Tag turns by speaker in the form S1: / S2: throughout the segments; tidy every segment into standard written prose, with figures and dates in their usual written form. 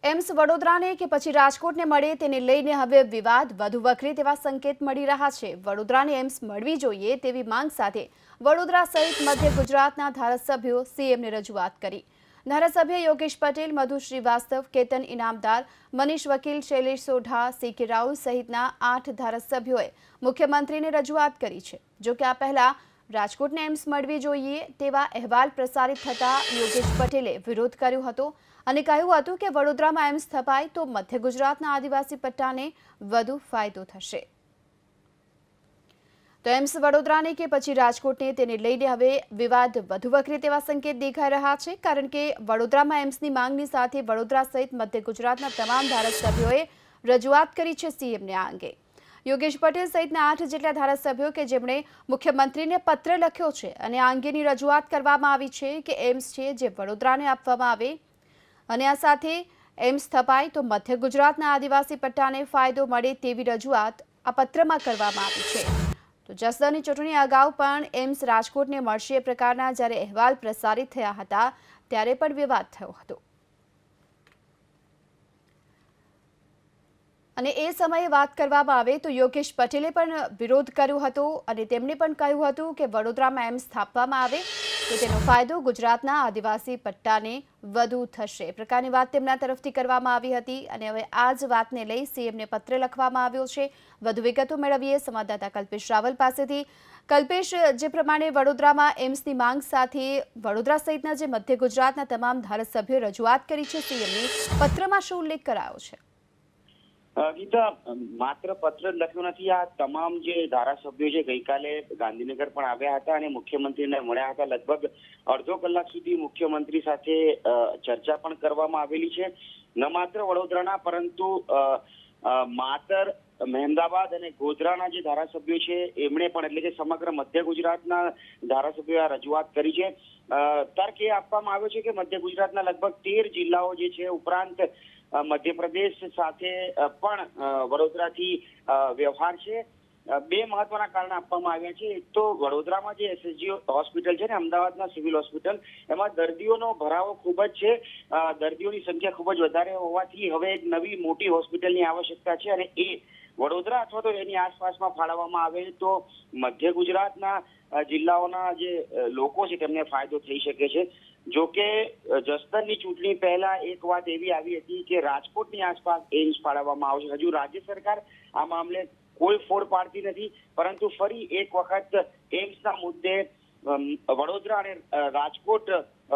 S1: AIIMS વડોદરાને કે પછી રાજકોટને મળે તેને લઈને હવે વિવાદ વધુ વકરે તેવા સંકેત મળી રહ્યા છે। વડોદરાને એમ્સ મળવી જોઈએ તેવી માંગ સાથે વડોદરા સહિત મધ્ય ગુજરાતના ધારાસભ્યો સીએમને રજૂઆત કરી। ધારાસભ્ય યોગેશ પટેલ, મધુ શ્રીવાસ્તવ, કેતન ઇનામદાર, મનીષ વકીલ, શૈલેષ સોઢા, સીકે રાઉલ સહિતના 8 ધારાસભ્યોએ મુખ્યમંત્રીને રજૂઆત કરી છે। જો કે આ પહેલા રાજકોટને એમ્સ મળવી જોઈએ તેવા અહેવાલ પ્રસારિત થતા યોગેશ પટેલે વિરોધ કર્યો હતો અને કહ્યું હતું કે વડોદરામાં એમ્સ સ્થપાય તો મધ્ય ગુજરાતના આદિવાસી પટ્ટાને વધુ ફાયદો થશે। તો એમ્સ વડોદરાને કે પછી રાજકોટને તેને લઈને હવે વિવાદ વધુ વકરે તેવા સંકેત દેખાઈ રહ્યા છે, કારણ કે વડોદરામાં એમ્સની માંગની સાથે વડોદરા સહિત મધ્ય ગુજરાતના તમામ ધારાસભ્યોએ રજૂઆત કરી છે સીએમને આ અંગે। યોગેશ પટેલ સહિતના 8 જેટલા ધારાસભ્યો કે જેમણે મુખ્યમંત્રીને પત્ર લખ્યો છે અને આ અંગેની રજૂઆત કરવામાં આવી છે કે એમ્સ છે જે વડોદરાને આપવામાં આવે અને આ સાથે એમ્સ સ્થપાય તો મધ્ય ગુજરાતના આદિવાસી પટ્ટાને ફાયદો મળે તેવી રજૂઆત આ પત્રમાં કરવામાં આવી છે। તો જસદણની ચૂંટણી અગાઉ પણ એમ્સ રાજકોટને મળશે એ પ્રકારના જ્યારે અહેવાલ પ્રસારિત થયા હતા ત્યારે પણ વિવાદ થયો હતો અને એ સમયે વાત કરવામાં આવે તો યોગેશ પટેલે પણ વિરોધ કર્યો હતો અને તેમણે પણ કહ્યું હતું કે વડોદરામાં એમ્સ સ્થાપવામાં આવે તો તેનો ફાયદો ગુજરાતના આદિવાસી પટ્ટાને વધુ થશે એ પ્રકારની વાત તેમના તરફથી કરવામાં આવી હતી અને હવે આ જ વાતને લઈ સીએમને પત્ર લખવામાં આવ્યો છે। વધુ વિગતો મેળવીએ સંવાદદાતા કલ્પેશ રાવલ પાસેથી। કલ્પેશ, જે પ્રમાણે વડોદરામાં એમ્સની માંગ સાથે વડોદરા સહિતના જે મધ્ય ગુજરાતના તમામ ધારાસભ્યોએ રજૂઆત કરી છે સીએમની, પત્રમાં શું ઉલ્લેખ કરાયો છે?
S2: ગીતા, માત્ર પત્ર લખ્યો નથી। આ તમામ જે ધારાસભ્યો છે ગઈકાલે ગાંધીનગર પણ આવ્યા હતા અને મુખ્યમંત્રીને મળ્યા હતા। લગભગ અડધો કલાક સુધી મુખ્યમંત્રી સાથે ચર્ચા પણ કરવામાં આવેલી છે। ન માત્ર વડોદરાના પરંતુ માતર, મહેમદાવાદ અને ગોધરાના જે ધારાસભ્યો છે એમણે પણ, એટલે કે સમગ્ર મધ્ય ગુજરાતના ધારાસભ્યોએ આ રજૂઆત કરી છે। તર્ક એ આપવામાં આવ્યો છે કે મધ્ય ગુજરાતના લગભગ 13 જિલ્લાઓ જે છે ઉપરાંત મધ્યપ્રદેશ સાથે પણ વડોદરાથી વ્યવહાર છે। બે મહત્વના કારણ આપવામાં આવ્યા છે। એક તો વડોદરામાં જે એસએસજી હોસ્પિટલ છે ને, અમદાવાદના સિવિલ હોસ્પિટલ, એમાં દર્દીઓનો ભરાવો ખૂબ જ છે। દર્દીઓની સંખ્યા ખૂબ જ વધારે હોવાથી હવે એક નવી મોટી હોસ્પિટલની આવશ્યકતા છે અને એ વડોદરા અથવા તો એની આસપાસમાં ફાળવવામાં આવે તો મધ્ય ગુજરાતના જિલ્લાઓના જે લોકો છે તેમને ફાયદો થઈ શકે છે। જો કે જસદણની ચૂંટણી પહેલા એક વાત એવી આવી હતી કે રાજકોટની આસપાસ એમ્સ ફાળવવામાં આવશે। હજુ રાજ્ય સરકાર આ મામલે કોઈ ફોડ પાડતી નથી, પરંતુ ફરી એક વખત એમ્સના મુદ્દે વડોદરા અને રાજકોટ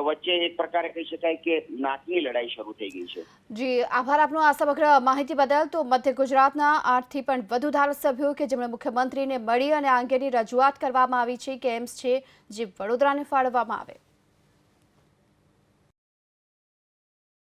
S2: વચ્ચે એક પ્રકારે કહી શકાય કે નાકની લડાઈ શરૂ થઈ ગઈ છે।
S1: જી, આભાર આપનો આ સમગ્ર માહિતી બદલ। તો મધ્ય ગુજરાતના 8 થી પણ વધુ ધારાસભ્યો કે જેમણે મુખ્યમંત્રીને મળી અને આ અંગેની રજૂઆત કરવામાં આવી છે કે એમ્સ છે જે વડોદરાને ફાળવવામાં આવે।